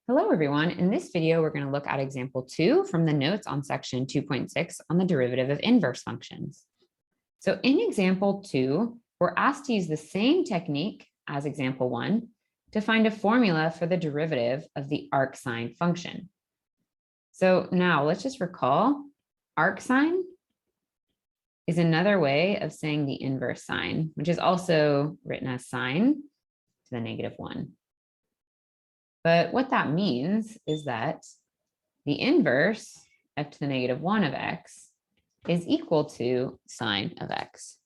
Hello, everyone. In this video, we're going to look at example 2 from the notes on section 2.6 on the derivative of inverse functions. So in example 2, we're asked to use the same technique as example 1 to find a formula for the derivative of the arcsine function. So now let's just recall arcsine is another way of saying the inverse sine, which is also written as sine to the -1. But what that means is that the inverse f to the -1 of x is equal to sine of x.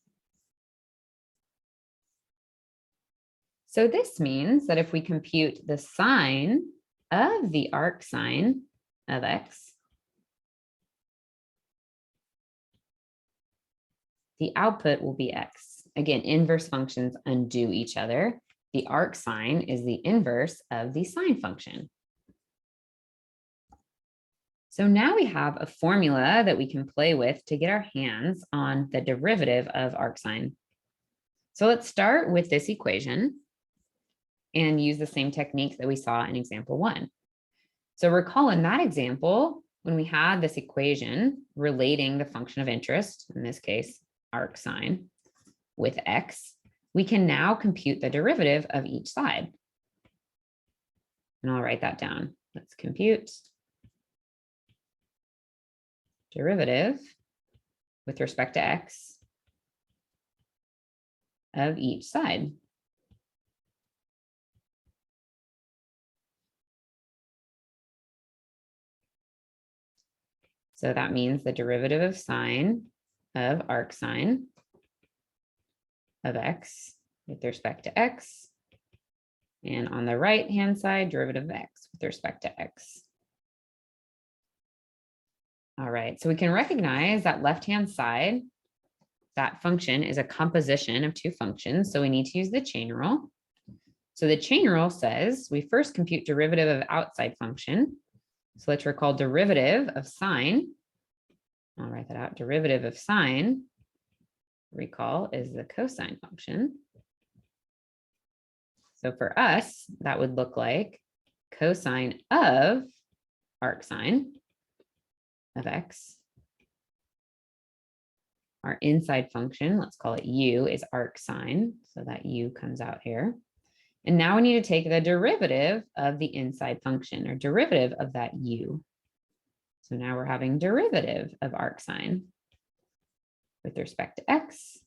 So this means that if we compute the sine of the arcsine of x, the output will be x. Again, inverse functions undo each other. The arcsine is the inverse of the sine function. So now we have a formula that we can play with to get our hands on the derivative of arcsine. So let's start with this equation and use the same technique that we saw in example 1. So recall in that example, when we had this equation relating the function of interest, in this case, arcsine, with x, we can now compute the derivative of each side. And I'll write that down. Let's compute derivative with respect to x of each side. So that means the derivative of sine of arcsine of x with respect to x. And on the right-hand side, derivative of x with respect to x. All right, so we can recognize that left-hand side, that function is a composition of two functions. So we need to use the chain rule. So the chain rule says we first compute derivative of outside function. So let's recall derivative of sine. I'll write that out. Derivative of sine, recall, is the cosine function. So for us, that would look like cosine of arcsine of x. Our inside function, let's call it u, is arcsine. So that u comes out here. And now we need to take the derivative of the inside function, or derivative of that u. So now we're having derivative of arcsine with respect to x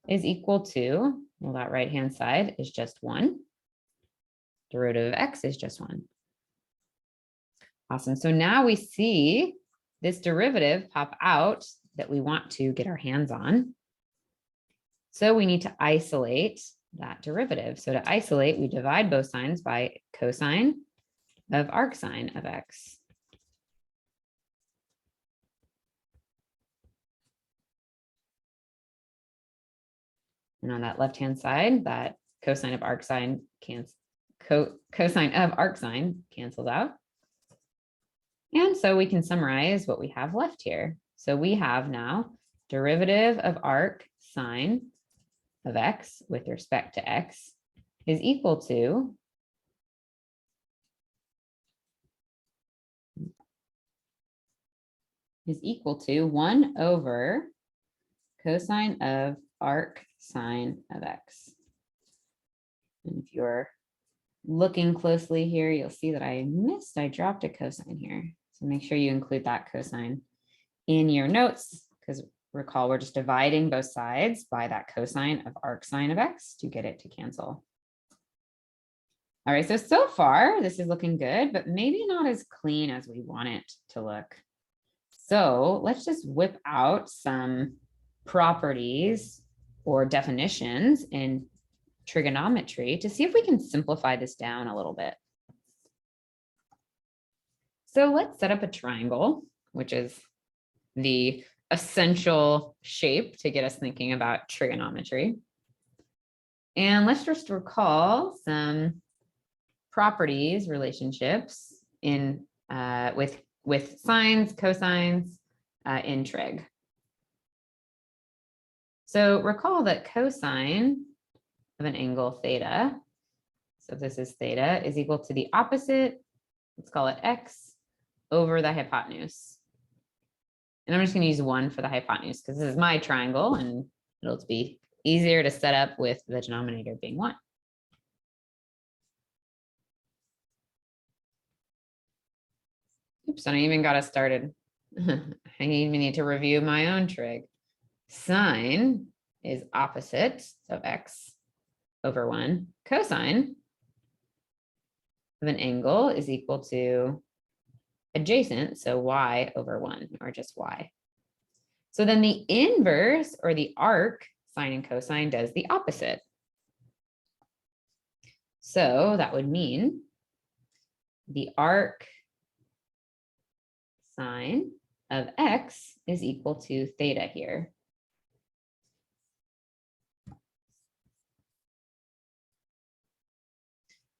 is equal to, well, that right-hand side is just 1. Derivative of x is just 1. Awesome. So now we see this derivative pop out that we want to get our hands on. So we need to isolate that derivative. So to isolate, we divide both signs by cosine of arcsine of x. And on that left-hand side, that cosine of arcsine cancels out. And so we can summarize what we have left here. So we have now derivative of arcsine of x with respect to x is equal to is equal to 1 over cosine of arcsine of x. And if you're looking closely here, you'll see that I dropped a cosine here. So make sure you include that cosine in your notes, because recall we're just dividing both sides by that cosine of arcsine of x to get it to cancel. All right, so far this is looking good, but maybe not as clean as we want it to look. So let's just whip out some properties or definitions in trigonometry to see if we can simplify this down a little bit. So let's set up a triangle, which is the essential shape to get us thinking about trigonometry. And let's just recall some properties, relationships in with sines, cosines in trig. So recall that cosine of an angle theta, so this is theta, is equal to the opposite let's call it x over the hypotenuse. And I'm just going to use 1 for the hypotenuse because this is my triangle and it'll be easier to set up with the denominator being 1. Oops, I even got us started. I even need to review my own trig. Sine is opposite of x over 1. Cosine of an angle is equal to adjacent, so y over 1, or just y. So then the inverse, or the arc, sine and cosine, does the opposite. So that would mean the arc sine of x is equal to theta here.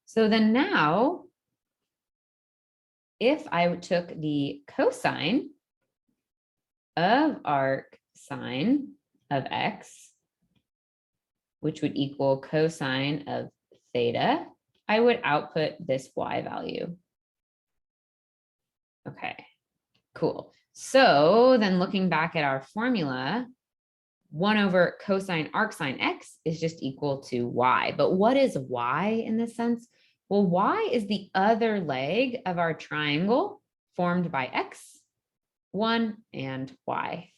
So then now, if I took the cosine of arc sine of x, which would equal cosine of theta, I would output this y value. Okay, cool. So then looking back at our formula, 1 over cosine arc sine x is just equal to y. But what is y in this sense? Well, y is the other leg of our triangle formed by x, 1, and y.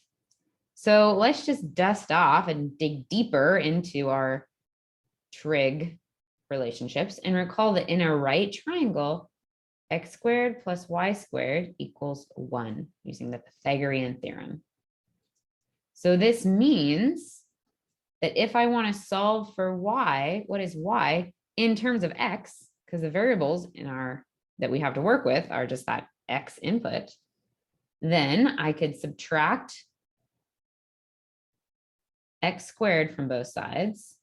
So let's just dust off and dig deeper into our trig relationships and recall that in a right triangle, x squared plus y squared equals 1 using the Pythagorean theorem. So this means that if I want to solve for y, what is y in terms of x, because the variables that we have to work with are just that x input, then I could subtract x squared from both sides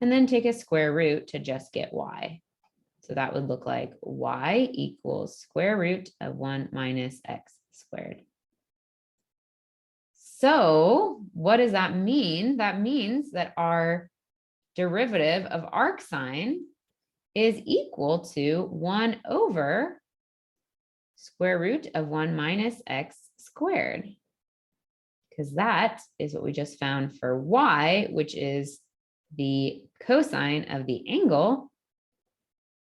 and then take a square root to just get y. So that would look like y equals square root of 1 minus x squared. So what does that mean? That means that our derivative of arc sine is equal to 1 over square root of 1 minus x squared, because that is what we just found for y, which is the cosine of the angle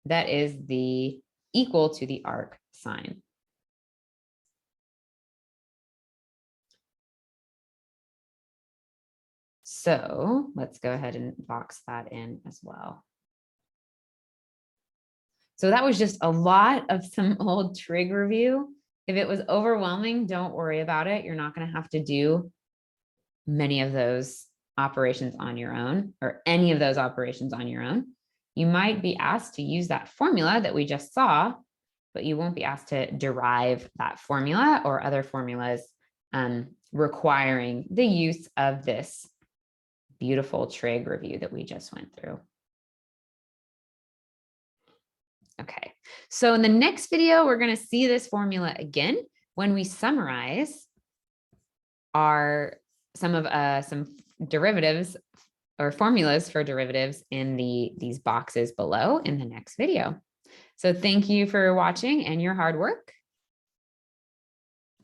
that is the equal to the arc sine. So let's go ahead and box that in as well. So that was just a lot of some old trig review. If it was overwhelming, don't worry about it. You're not going to have to do many of those operations on your own, or any of those operations on your own. You might be asked to use that formula that we just saw, but you won't be asked to derive that formula or other formulas requiring the use of this beautiful trig review that we just went through. Okay, so in the next video, we're going to see this formula again when we summarize some derivatives or formulas for derivatives in these boxes below in the next video. So thank you for watching and your hard work.